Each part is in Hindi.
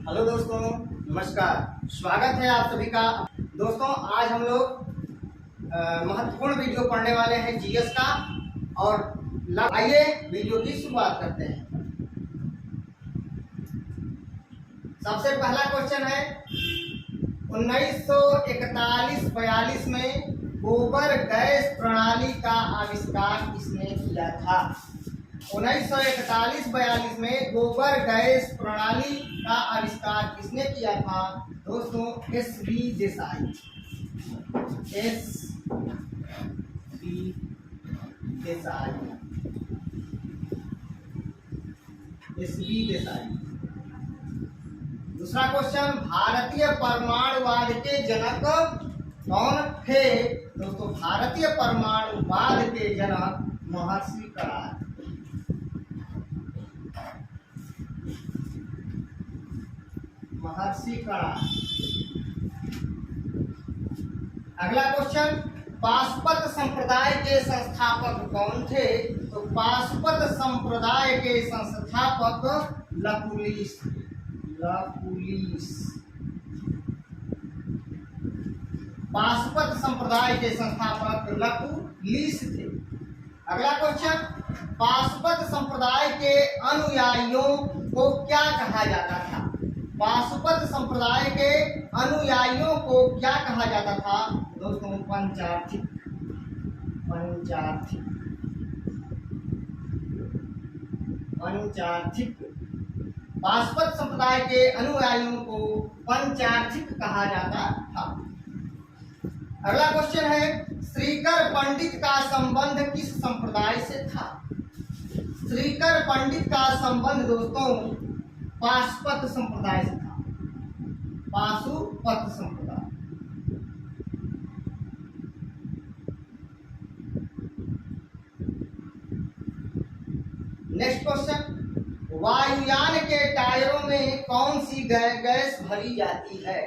हेलो दोस्तों, नमस्कार। स्वागत है आप सभी का। दोस्तों, आज हम लोग महत्वपूर्ण वीडियो पढ़ने वाले हैं जीएस का। और आइए वीडियो की शुरुआत करते हैं। सबसे पहला क्वेश्चन है 1941-42 में गोबर गैस प्रणाली का आविष्कार किसने किया था? 1941-42 में गोबर गैस प्रणाली का आविष्कार किसने किया था? दोस्तों, S.B.. Desai. S.B.. Desai. S.B.. Desai. दूसरा क्वेश्चन, भारतीय परमाणुवाद के जनक कौन थे? दोस्तों, भारतीय परमाणुवाद के जनक महर्षि करार। महर्षि करार। अगला क्वेश्चन, पाशुपत संप्रदाय के संस्थापक कौन थे? तो पाशुपत संप्रदाय के संस्थापक लकुलिश। पाशुपत संप्रदाय के संस्थापक लकुलिश थे। अगला क्वेश्चन, पाशुपत संप्रदाय के अनुयायियों को क्या कहा जाता था? पाशुपत संप्रदाय के अनुयायियों को क्या कहा जाता था? दोस्तों, पंचार्थिक। पाशुपत संप्रदाय के अनुयायियों को पंचार्थिक कहा जाता था। अगला क्वेश्चन है, श्रीकर पंडित का संबंध किस संप्रदाय से था? श्रीकर पंडित का संबंध दोस्तों पाशुपत संप्रदाय से था। पाशुपत संप्रदाय। नेक्स्ट क्वेश्चन, वायुयान के टायरों में कौन सी गैस भरी जाती है?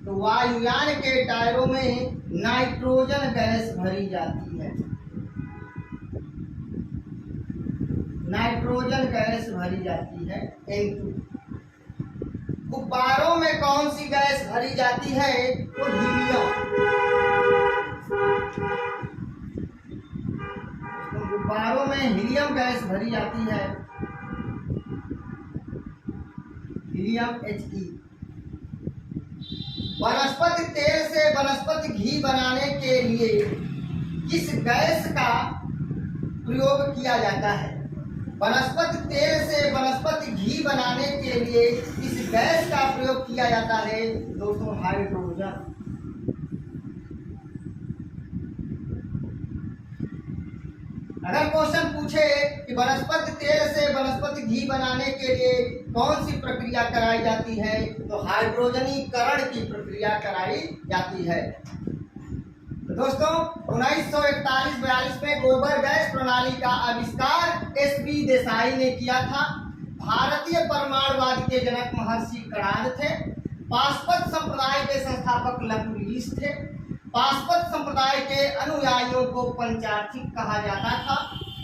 तो वायुयान के टायरों में नाइट्रोजन गैस भरी जाती है। नाइट्रोजन गैस भरी जाती है, N2। गुब्बारों में कौन सी गैस भरी जाती है? तो हीलियम। गुब्बारों में हीलियम गैस भरी जाती है, हीलियम He। वनस्पति तेल से वनस्पति घी बनाने के लिए किस गैस का प्रयोग किया जाता है? वनस्पति तेल से वनस्पति घी बनाने के लिए किस गैस का प्रयोग किया जाता है? दोस्तों, हाइड्रोजन। अगर क्वेश्चन पूछे कि वनस्पति तेल से वनस्पति घी बनाने के लिए कौन सी प्रक्रिया कराई जाती है? तो हाइड्रोजनीकरण की प्रक्रिया कराई जाती है। तो दोस्तों, 1941-42 में गोबर गैस प्रणाली का आविष्कार एस.बी. देसाई ने किया था। भारतीय परमाणुवाद के जनक महर्षि करार थे। पाशुपत संप्रदाय के संस्थापक लकुलिश थे। पाशुपत संप्रदाय के अनुयायियों को पंचार्थिक कहा जाता था।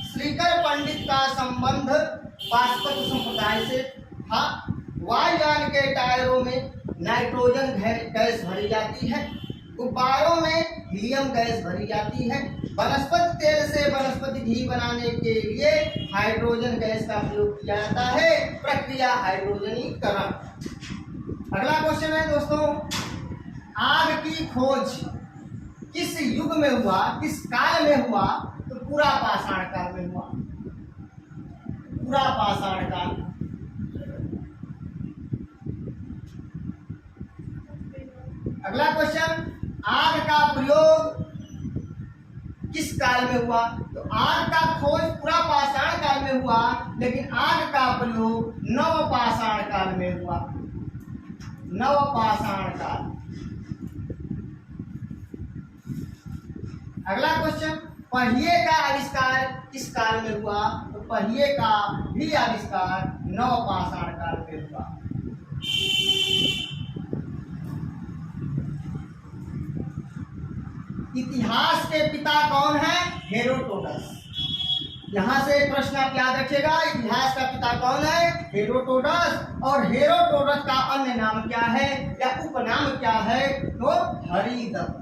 श्रीकर पंडित का संबंध पाशुपत संप्रदाय से था। वायुयान के टायरों में नाइट्रोजन गैस भरी जाती है। गुब्बारों में हीलियम गैस भरी जाती है। वनस्पति तेल से वनस्पति घी बनाने के लिए हाइड्रोजन गैस का प्रयोग किया जाता है, प्रक्रिया हाइड्रोजनीकरण। अगला क्वेश्चन है दोस्तों, आग की खोज किस युग में हुआ, किस काल में हुआ? तो पूरा पाषाण काल में हुआ। पूरा पाषाण काल। अगला क्वेश्चन, आग का प्रयोग किस काल में हुआ? तो आग का खोज पूरा पाषाण काल में हुआ, लेकिन आग का प्रयोग नव पाषाण काल में हुआ। नव पाषाण काल। अगला क्वेश्चन, पहिए का आविष्कार किस काल में हुआ? तो पहिए का भी आविष्कार नव पाषाण काल में हुआ। इतिहास के पिता कौन है? हेरोडोटस। यहाँ से एक प्रश्न आप याद रखिएगा, इतिहास का पिता कौन है? हेरोडोटस। और हेरोडोटस का अन्य नाम क्या है या उपनाम क्या है? तो हरिदत्त।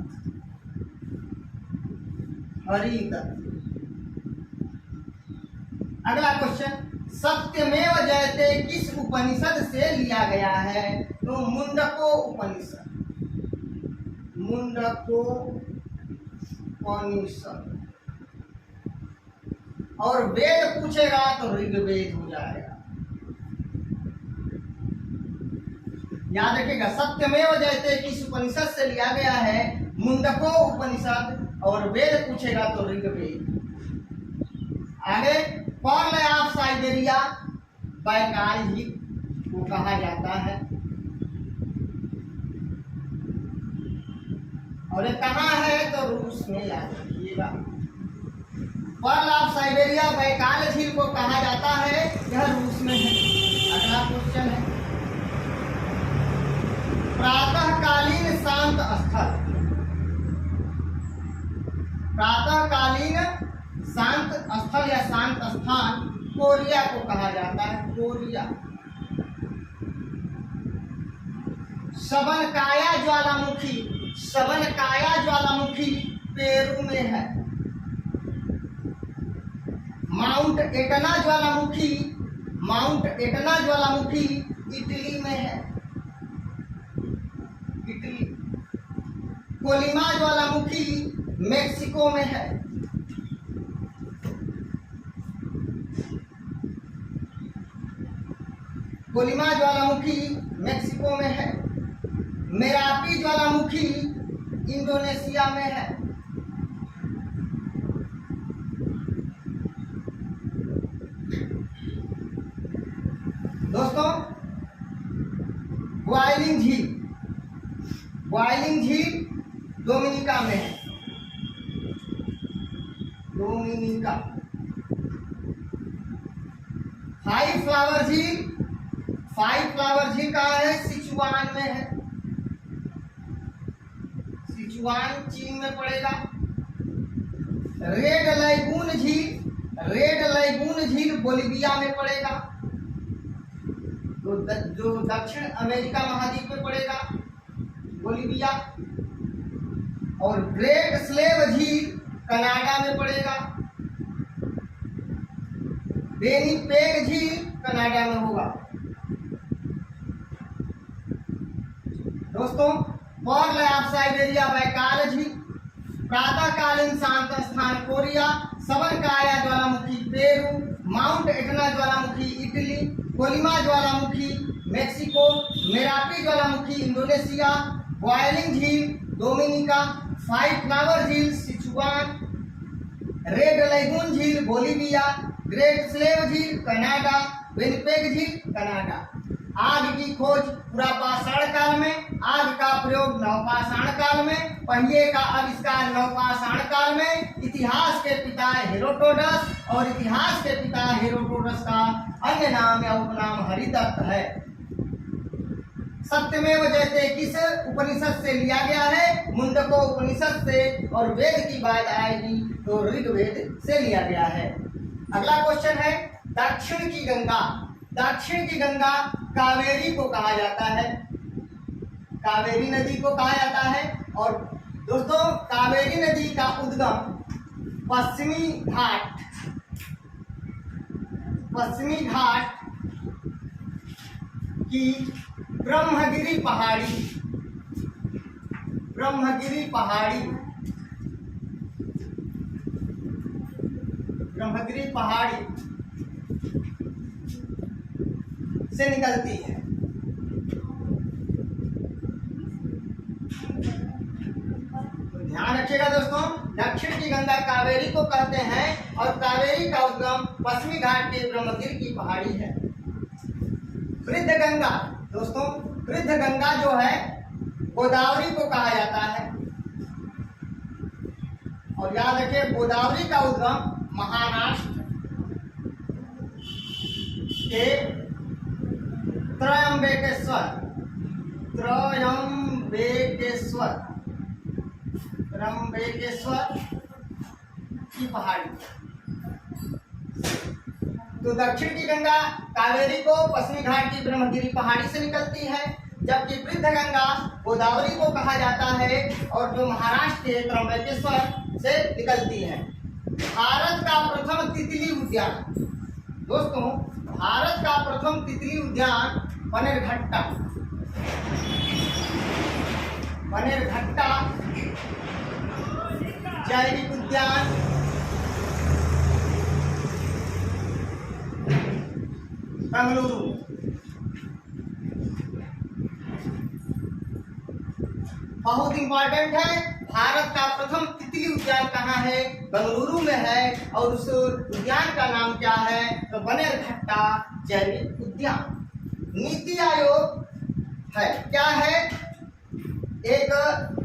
हरिदत्त। अगला क्वेश्चन, सत्यमेव जयते किस उपनिषद से लिया गया है? तो मुंडको उपनिषद। मुंडको उपनिषद। और वेद पूछेगा तो ऋग्वेद हो जाएगा। याद रखिएगा, सत्यमेव जयते किस उपनिषद से लिया गया है? मुंडको उपनिषद। और वेद पूछेगा तो ऋग्वेद। आगे, पर्ल ऑफ साइबेरिया बैकाल ही को कहा जाता है। और ये कहाँ है? तो रूस में, याद रखिएगा। पर्ल ऑफ साइबेरिया बैकाल झील को कहा जाता है, यह रूस में है। अगला क्वेश्चन है, प्रातःकालीन शांत स्थल। प्रातःकालीन शांत स्थल या शांत स्थान कोरिया को कहा जाता है। कोरिया। सबनकाया ज्वालामुखी। सबनकाया ज्वालामुखी पेरू में है। माउंट एटना ज्वालामुखी। माउंट एटना ज्वालामुखी इटली में है। इटली। कोलिमा ज्वालामुखी मेक्सिको में है। कोलिमा ज्वालामुखी मेक्सिको में है। मेरापी ज्वालामुखी इंडोनेशिया में है। दोस्तों, ग्वाइलिंग झील। ग्वाइलिंग झील डोमिनिका में है। डोमिनिका। फाइव फ्लावर झील। फाइव फ्लावर झील कहाँ है? सिचुआन में है। सिचुआन चीन में पड़ेगा। रेड लैगून झील। रेड लैगून झील बोलिविया में पड़ेगा, जो दक्षिण अमेरिका महाद्वीप में पड़ेगा, बोलिविया। और ग्रेट स्लेव झील कनाडा में पड़ेगा। बेनीपेग झील कनाडा में होगा। दोस्तों, पर्ल ऑफ साइबेरिया बैकाल झील, प्रातःकालीन शांत स्थान कोरिया, सबनकाया ज्वालामुखी पेरू, माउंट एटना ज्वालामुखी इटली, कोलिमा ज्वालामुखी मेक्सिको, मेरापी ज्वालामुखी इंडोनेशिया, ग्वाइलिंग झील डोमिनिका, फाइव फ्लावर झील सिचुआन, रेड लैगून झील बोलिविया, ग्रेट स्लेव झील कनाडा, विनिपेग झील कनाडा। आग की खोज पुरापाषाण काल में, आग का प्रयोग नवपाषाण काल में, पहिए का आविष्कार नवपाषाण काल में, इतिहास के पिता हेरोडोटस, और इतिहास के पिता हेरोडोटस का अन्य नाम या उपनाम हरिदत्त है। सत्यमेव जयते किस उपनिषद से लिया गया है? मुंडको उपनिषद से। और वेद की बात आएगी तो ऋग्वेद से लिया गया है। अगला क्वेश्चन है, दक्षिण की गंगा। दक्षिण की गंगा कावेरी को कहा जाता है। कावेरी नदी को कहा जाता है। और दोस्तों, कावेरी नदी का उद्गम पश्चिमी घाट, पश्चिमी घाट की ब्रह्मगिरी पहाड़ी, ब्रह्मगिरी पहाड़ी, ब्रह्मगिरी पहाड़ी से निकलती है। तो ध्यान रखिएगा दोस्तों, दक्षिण की गंगा कावेरी को कहते हैं और कावेरी का उद्गम पश्चिमी घाट के ब्रह्मगिरी की पहाड़ी है। वृद्ध गंगा, दोस्तों वृद्ध गंगा जो है गोदावरी को कहा जाता है। और याद रखिए, गोदावरी का उद्गम महाराष्ट्र के त्रयंबकेश्वर, त्रयंबकेश्वर, त्रयंबकेश्वर की पहाड़ी। तो दक्षिण की गंगा कावेरी को पश्चिमी घाट की ब्रह्मगिरी पहाड़ी से निकलती है, जबकि वृद्ध गंगा गोदावरी को कहा जाता है और जो महाराष्ट्र के त्र्यंबकेश्वर से निकलती है। भारत का प्रथम तितली उद्यान, दोस्तों भारत का प्रथम तितली उद्यान बनेरघट्टा जैविक उद्यान बेंगलुरु। बहुत इंपॉर्टेंट है, भारत का प्रथम तितली उद्यान कहाँ है? बेंगलुरु में है। और उस उद्यान का नाम क्या है? तो बनेरघट्टा जैविक उद्यान। नीति आयोग है, क्या है? एक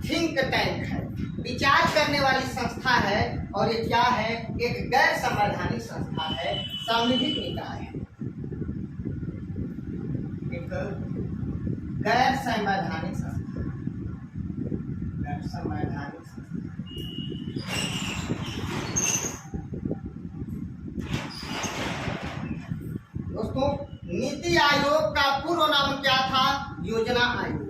थिंक टैंक है, विचार करने वाली संस्था है। और ये क्या है? एक गैर संवैधानिक संस्था है, सांविधिक निकाय है, एक गैर संवैधानिक संस्था। दोस्तों नीति आयोग का पूर्व नाम क्या था? योजना आयोग।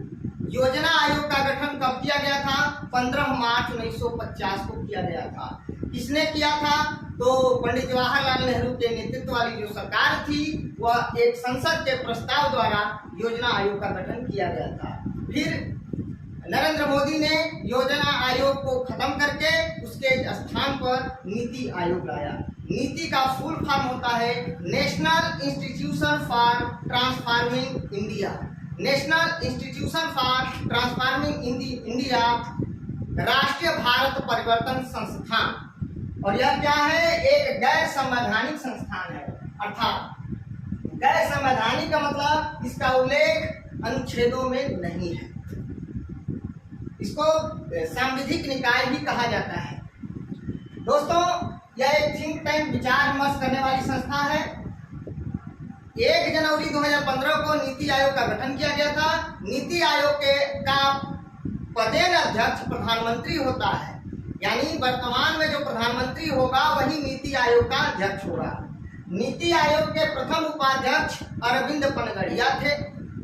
योजना आयोग का गठन कब किया गया था? 15 मार्च 1950 को किया गया था। किसने किया था? तो पंडित जवाहरलाल नेहरू के नेतृत्व वाली जो सरकार थी, वह एक संसद के प्रस्ताव द्वारा योजना आयोग का गठन किया गया था। फिर नरेंद्र मोदी ने योजना आयोग को खत्म करके उसके स्थान पर नीति आयोग लाया। नीति का फुल फॉर्म होता है national institution for transforming India. National institution for transforming India, राष्ट्रीय भारत परिवर्तन संस्थान। और यह क्या है? एक गैर संवैधानिक संस्थान है। अर्थात गैर संवैधानिक का मतलब इसका उल्लेख अनुच्छेदों में नहीं है। इसको सांविधिक निकाय भी कहा जाता है। दोस्तों यह एक थिंक टैंक, विचार विमर्श करने वाली संस्था है। 1 जनवरी 2015 को नीति आयोग का गठन किया गया था। नीति आयोग का पदेन अध्यक्ष प्रधानमंत्री होता है, यानी वर्तमान में जो प्रधानमंत्री होगा वही नीति आयोग का अध्यक्ष होगा। नीति आयोग के प्रथम उपाध्यक्ष अरविंद पनगड़िया थे,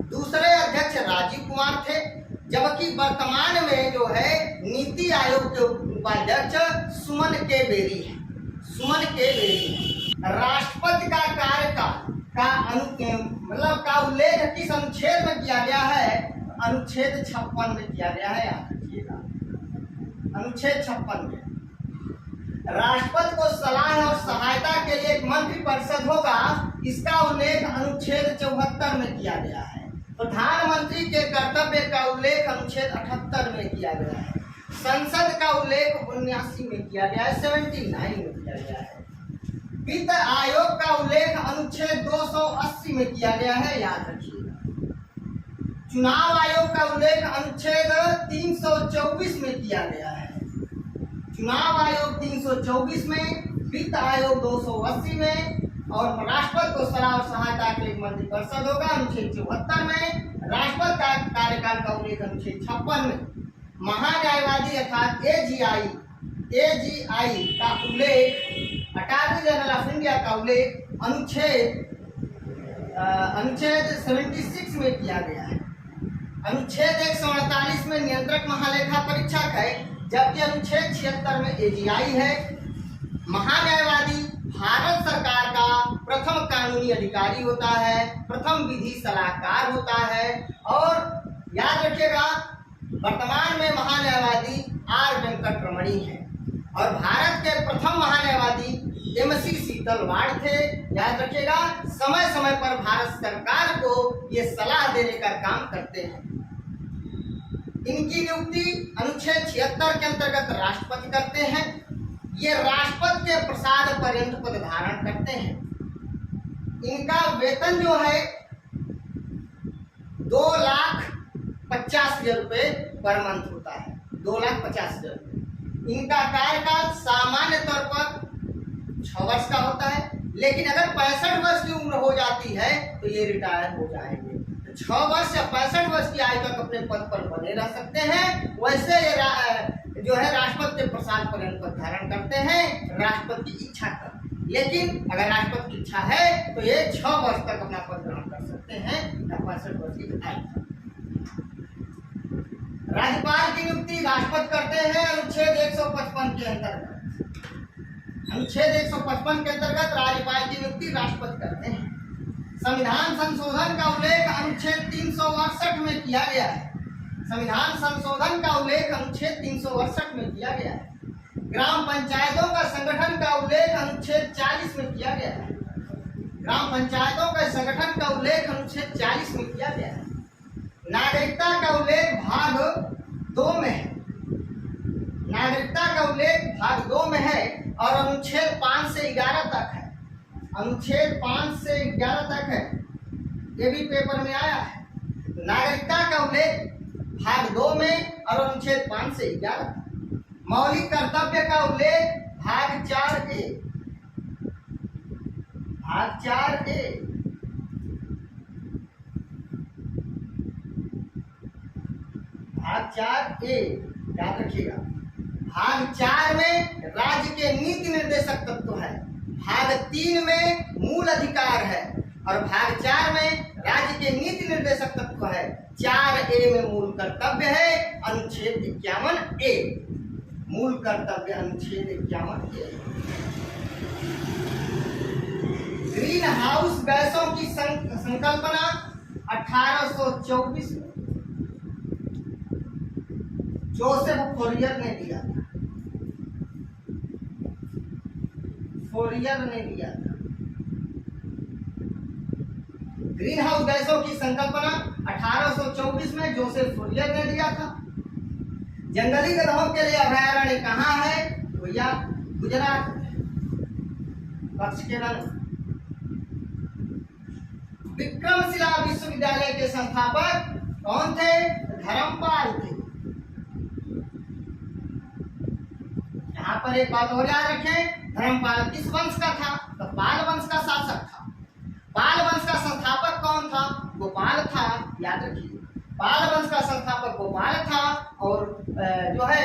दूसरे अध्यक्ष राजीव कुमार थे, जबकि वर्तमान में जो है नीति आयोग के उपाध्यक्ष सुमन के बेरी है। राष्ट्रपति का कार्यकाल का उल्लेख किस अनुच्छेद में किया गया है? अनुच्छेद 56 में किया गया है, याद रखिएगा, अनुच्छेद 56 में। राष्ट्रपति को सलाह और सहायता के लिए एक मंत्रिपरिषद होगा, इसका उल्लेख अनुच्छेद 74 में किया गया है। प्रधानमंत्री के कर्तव्य का उल्लेख अनुच्छेद 78 में किया गया है। संसद का उल्लेख 79 में किया गया है, 79 में किया गया है। वित्त आयोग का उल्लेख अनुच्छेद 280 में किया गया है, याद रखिएगा। चुनाव आयोग का उल्लेख अनुच्छेद 324 में किया गया है। चुनाव आयोग 324 में, वित्त आयोग 280 में, और राष्ट्रपति को सलाह और सहायता के लिए मंत्रिपरिषद होगा अनुच्छेद 74 में। राष्ट्रपति का कार्यकाल का उल्लेख अनुच्छेद 56 में। महान्यायवादी अर्थात AGI का उल्लेख, अटॉर्नी जनरल ऑफ इंडिया का उल्लेख अनुच्छेद 76 में किया गया है। अनुच्छेद 148 में नियंत्रक महालेखा परीक्षक है, जबकि अनुच्छेद 76 में AGI है। महान्यायवादी भारत सरकार का प्रथम कानूनी अधिकारी होता है, प्रथम विधि सलाहकार होता है। और याद रखिएगा वर्तमान में महान्यायवादी R वेंकटरमणी है, और भारत के प्रथम महान्यायवादी MC शीतलवाड़ थे। याद रखिएगा समय समय पर भारत सरकार को ये सलाह देने का काम करते हैं। इनकी नियुक्ति अनुच्छेद 76 के अंतर्गत राष्ट्रपति करते हैं। ये राष्ट्रपति के प्रसाद पर्यंत पद धारण करते हैं। इनका वेतन जो है 2,50,000 रुपये पर मंथ होता है, 2,50,000 रुपये। इनका कार्यकाल सामान्य तौर पर 6 वर्ष का होता है, लेकिन अगर 65 वर्ष की उम्र हो जाती है तो ये रिटायर हो जाएंगे। 6 वर्ष या 65 वर्ष की आयु तक अपने पद पर बने रह सकते हैं। वैसे ये जो है राष्ट्रपति के प्रसाद पर्यंत पद धारण करते हैं, राष्ट्रपति की इच्छा कर। लेकिन अगर राष्ट्रपति की इच्छा है तो ये 6 वर्ष तक अपना पद ग्रहण कर सकते हैं या 65 वर्ष की आयु तक। राज्यपाल की नियुक्ति राष्ट्रपति करते हैं अनुच्छेद 155 के अंतर्गत। अनुच्छेद 155 के अंतर्गत राज्यपाल की नियुक्ति राष्ट्रपति करते हैं। संविधान संशोधन का उल्लेख अनुच्छेद 368 में किया गया है। संविधान संशोधन का उल्लेख अनुच्छेद 368 में किया गया है। ग्राम पंचायतों का संगठन का उल्लेख अनुच्छेद 40 में किया गया है। ग्राम पंचायतों के संगठन का उल्लेख अनुच्छेद 40 में किया गया है। नागरिकता का उल्लेख भाग 2 में है। नागरिकता का उल्लेख भाग 2 में है और अनुच्छेद 5 से 11 तक है। अनुच्छेद 5 से 11 तक है, ये भी पेपर में आया है। नागरिकता का उल्लेख भाग 2 में और अनुच्छेद 5 से 11। मौलिक कर्तव्य का उल्लेख भाग 4A। भाग 4A। भाग 4A याद रखिएगा। भाग 4 में राज्य के नीति निर्देशक तत्व है। भाग 3 में मूल अधिकार है और भाग 4 में राज्य के नीति निर्देशक तत्व है। 4A में मूल कर्तव्य है, अनुच्छेद 51A। मूल कर्तव्य अनुच्छेद 51A। ग्रीन हाउस गैसों की संकल्पना 1824 में जोसेफ फोरियर ने दिया था। फोरियर ने दिया था। ग्रीन हाउस गैसों की संकल्पना 1824 में जोसेफ फोरियर ने दिया था। जंगली गधों के लिए अभयारण्य कहाँ है? भैया गुजरात कच्छ के रण। विक्रमशिला विश्वविद्यालय के संस्थापक कौन थे? धर्मपाल थे। यहाँ पर एक बात और याद रखें, धर्मपाल किस वंश का था? तो पाल वंश का शासक था। पाल वंश का संस्थापक कौन था? गोपाल था। याद रखिए, पाल वंश का संस्थापक गोपाल था और जो है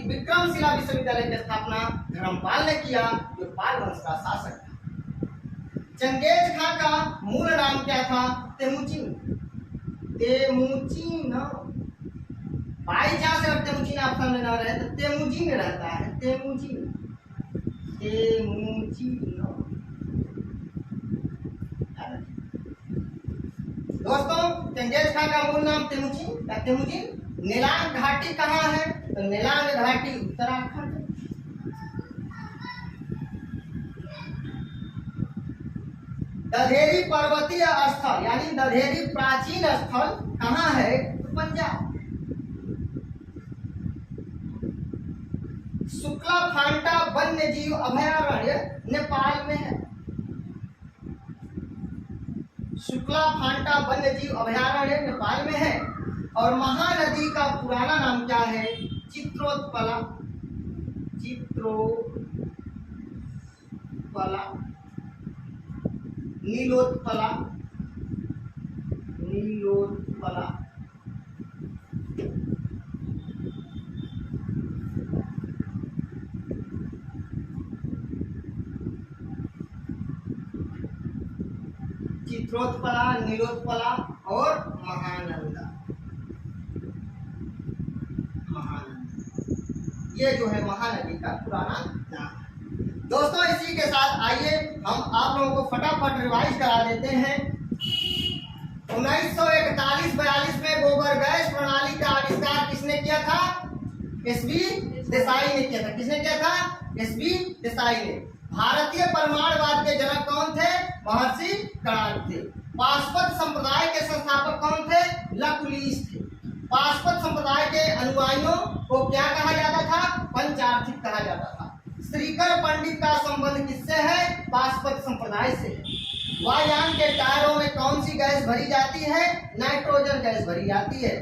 विक्रमशिला विश्वविद्यालय की स्थापना धर्मपाल ने किया, जो पाल वंश का शासक था। चंगेज खां का मूल नाम क्या था? तेमुचिन। तेमुचिन। बाई चांस अगर तेमुचिन ऑप्शन में ना रहे तो तेमुजिन रहता है। तेमुजिन। तेमुजिन। दोस्तों, चंगेज खां का मूल नाम तेमुजिन या तेमुजिन। नेलांग घाटी कहाँ है? तो नेलांग घाटी उत्तराखंड। दधेरी पर्वतीय स्थल यानी दधेरी प्राचीन स्थल कहाँ है? तो पंजाब। शुक्ला फांटा वन्य जीव अभयारण्य नेपाल में है। शुक्ला फांटा वन्य जीव अभयारण्य नेपाल में है। और महानदी का पुराना नाम क्या है? चित्रोत्पला। चित्रोत्पला, नीलोत्पला, नीलोत्पला। चित्रोत्पला, नीलोत्पला और महानंदा। ये जो है महानदी का पुराना नाम है। दोस्तों, इसी के साथ आइए हम आप लोगों को फटाफट रिवाइज करा देते हैं। 1941-42 में गोबर गैस प्रणाली का आविष्कार किसने किया था? एसबी देसाई ने किया था। किसने किया था? एसबी देसाई ने। भारतीय परमाणुवाद के जनक कौन थे? महर्षि कणाद थे। पाशुपत संप्रदाय के संस्थापक कौन थे? लकुलिश थे। पाशुपत संप्रदाय के अनुयायियों को क्या कहा जाता था? पंचार्थिक कहा जाता था। श्रीकर पंडित का संबंध किससे है? पाशुपत संप्रदाय से है। वायुयान के टायरों में कौन सी गैस भरी जाती है? नाइट्रोजन गैस भरी जाती है।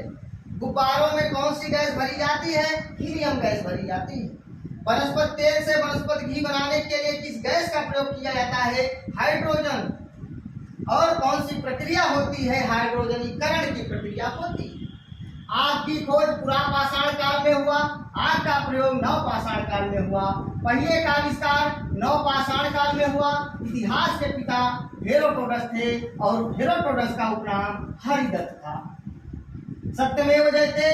गुब्बारों में कौन सी गैस भरी जाती है? हीलियम गैस भरी जाती है। वनस्पति तेल से वनस्पति घी बनाने के लिए किस गैस का प्रयोग किया जाता है? हाइड्रोजन। और कौन सी प्रक्रिया होती है? हाइड्रोजनीकरण की प्रक्रिया होती है। आग की खोज पुरापाषाण काल में हुआ। आग का प्रयोग नवपाषाण काल में हुआ। पहिए का आविष्कार नवपाषाण काल में हुआ। इतिहास के पिता हेरोडोटस थे और हेरोडोटस का उपनाम हरिदत्त था। सत्यमेव जयते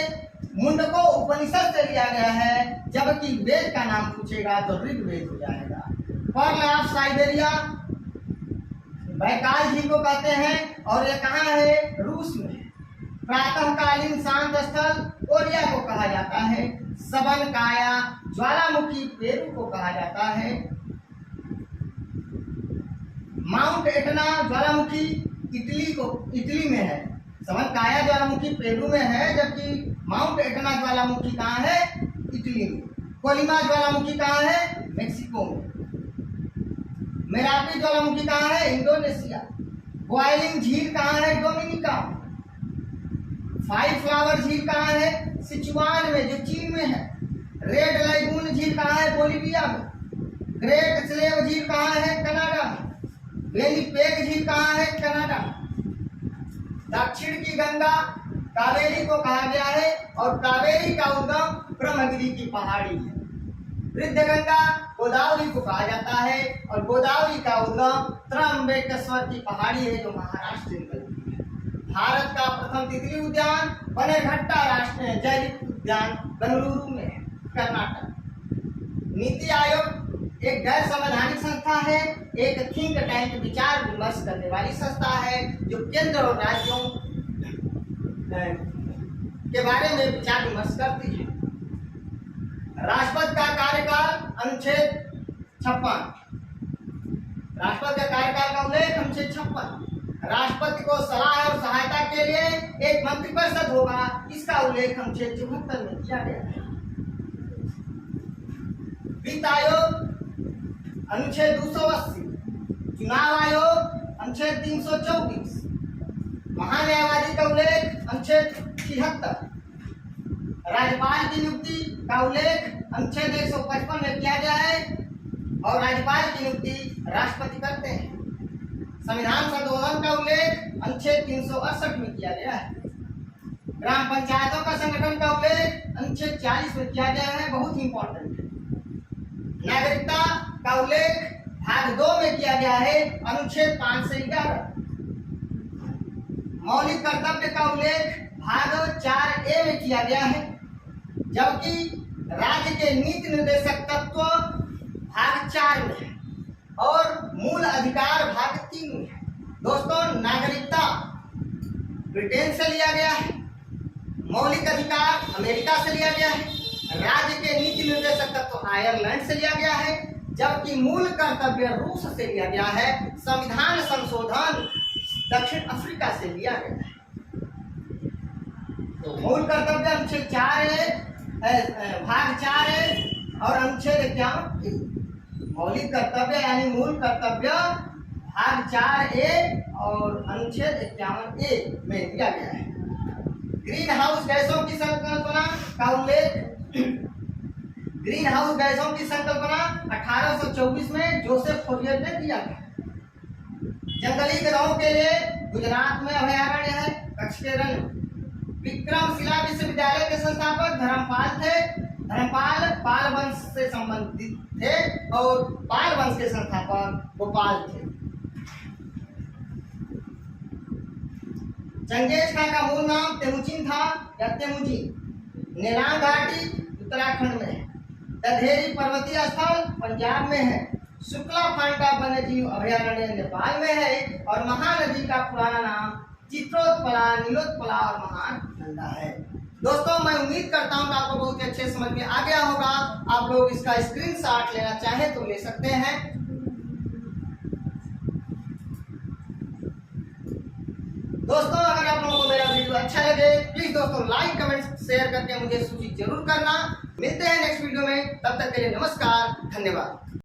मुंडको उपनिषद से लिया गया है, जबकि वेद का नाम पूछेगा तो ऋग्वेद हो जाएगा। पर्ल ऑफ साइबेरिया बैकाल झील को कहते हैं और ये कहाँ है? रूस में। प्रातःकालीन शांत स्थल कोरिया को कहा जाता है। सबन काया ज्वालामुखी पेरू को कहा जाता है। माउंट एटना ज्वालामुखी इटली में है। सबन काया ज्वालामुखी पेरू में है, जबकि माउंट एटना ज्वालामुखी कहाँ है? इटली में। कोलिमा ज्वालामुखी कहाँ है? मेक्सिको में। मेरापी ज्वालामुखी कहाँ है? इंडोनेशिया। बॉइलिंग झील कहाँ है? डोमिनिका। फाइव फ्लावर झील कहाँ है? सिचुआन में, जो चीन में है। रेड लैगून झील कहाँ है? बोलिविया में। ग्रेट स्लेव झील कहाँ है? कनाडा में। विनिपेग झील कहाँ है? कनाडा में। दक्षिण की गंगा कावेरी को कहा गया है और कावेरी का उद्गम ब्रह्मगिरी की पहाड़ी है। वृद्ध गंगा गोदावरी को कहा जाता है और गोदावरी का उद्गम त्र्यंबकेश्वर की पहाड़ी है, जो महाराष्ट्र में निकलती है। भारत का प्रथम तितली उद्यान बनेघट्टा राष्ट्रीय जैविक उद्यान बेंगलुरु में है, कर्नाटक। नीति आयोग एक गैर संवैधानिक संस्था है, एक थिंक टैंक विचार विमर्श करने वाली संस्था है, जो केंद्र और राज्यों के बारे में विचार विमर्श करती है। राष्ट्रपति का कार्यकाल अनुच्छेद 56। राष्ट्रपति का कार्यकाल का उल्लेख अनुच्छेद 56। राष्ट्रपति को सलाह और सहायता के लिए एक मंत्रिपरिषद होगा, इसका उल्लेख अनुच्छेद 74 में किया गया है। वित्त आयोग अनुच्छेद 280। चुनाव आयोग अनुच्छेद 324। महान्यायवादी का उल्लेख अनुच्छेद 76। राज्यपाल की नियुक्ति का उल्लेख अनुच्छेद 155 में किया गया है और राज्यपाल की नियुक्ति राष्ट्रपति करते हैं। संविधान संशोधन का उल्लेख अनुच्छेद 368 में किया गया है। ग्राम पंचायतों का संगठन का उल्लेख अनुच्छेद 40 में किया गया है, बहुत ही इंपॉर्टेंट है। नागरिकता का उल्लेख भाग 2 में किया गया है, अनुच्छेद 5 से 11। मौलिक कर्तव्य का उल्लेख भाग 4A में किया गया है, जबकि राज्य के नीति निर्देशक तत्व भाग 4 में है और मूल अधिकार भाग 3 में है। दोस्तों, नागरिकता ब्रिटेन से लिया गया है, मौलिक अधिकार अमेरिका से लिया गया है, राज्य के नीति निर्देशक तत्व आयरलैंड से लिया गया है, जबकि मूल कर्तव्य रूस से लिया गया है। संविधान संशोधन दक्षिण अफ्रीका से लिया गया है। तो मूल कर्तव्य अनुच्छेद 4 है, भाग 4 है और अनुच्छेद 51 मौलिक कर्तव्य यानी मूल कर्तव्य भाग 4A और अनुच्छेद 51A में दिया गया है। ग्रीन हाउस गैसों की संकल्पना का उल्लेख ग्रीन हाउस गैसों की संकल्पना 1824 में जोसेफ फोरियर ने दिया था। जंगली गिरोह के लिए गुजरात में अभयारण्य है, कच्छ के रण। विक्रमशिला विश्वविद्यालय के संस्थापक धर्मपाल थे। धर्मपाल पाल वंश से संबंधित थे और पाल वंश के संस्थापक गोपाल थे। चंगेज खां का मूल नाम तेमुजिन था या तेमुजिन। नेलांग घाटी उत्तराखंड में है। दधेरी पर्वतीय स्थल पंजाब में है। शुक्ला फांटा वन्यजीव अभयारण्य नेपाल में है और महानदी का पुराना नाम चित्रोत्पला, नीलोत्पला और महानंदा है। दोस्तों, मैं उम्मीद करता हूँ कि आपको बहुत ही अच्छे समझ में आ गया होगा। आप लोग इसका स्क्रीनशॉट लेना चाहें तो ले सकते हैं। दोस्तों, अगर आप लोगों को मेरा वीडियो अच्छा लगे प्लीज दोस्तों लाइक, कमेंट, शेयर करके मुझे सूचित जरूर करना। मिलते हैं नेक्स्ट वीडियो में, तब तक के लिए नमस्कार, धन्यवाद।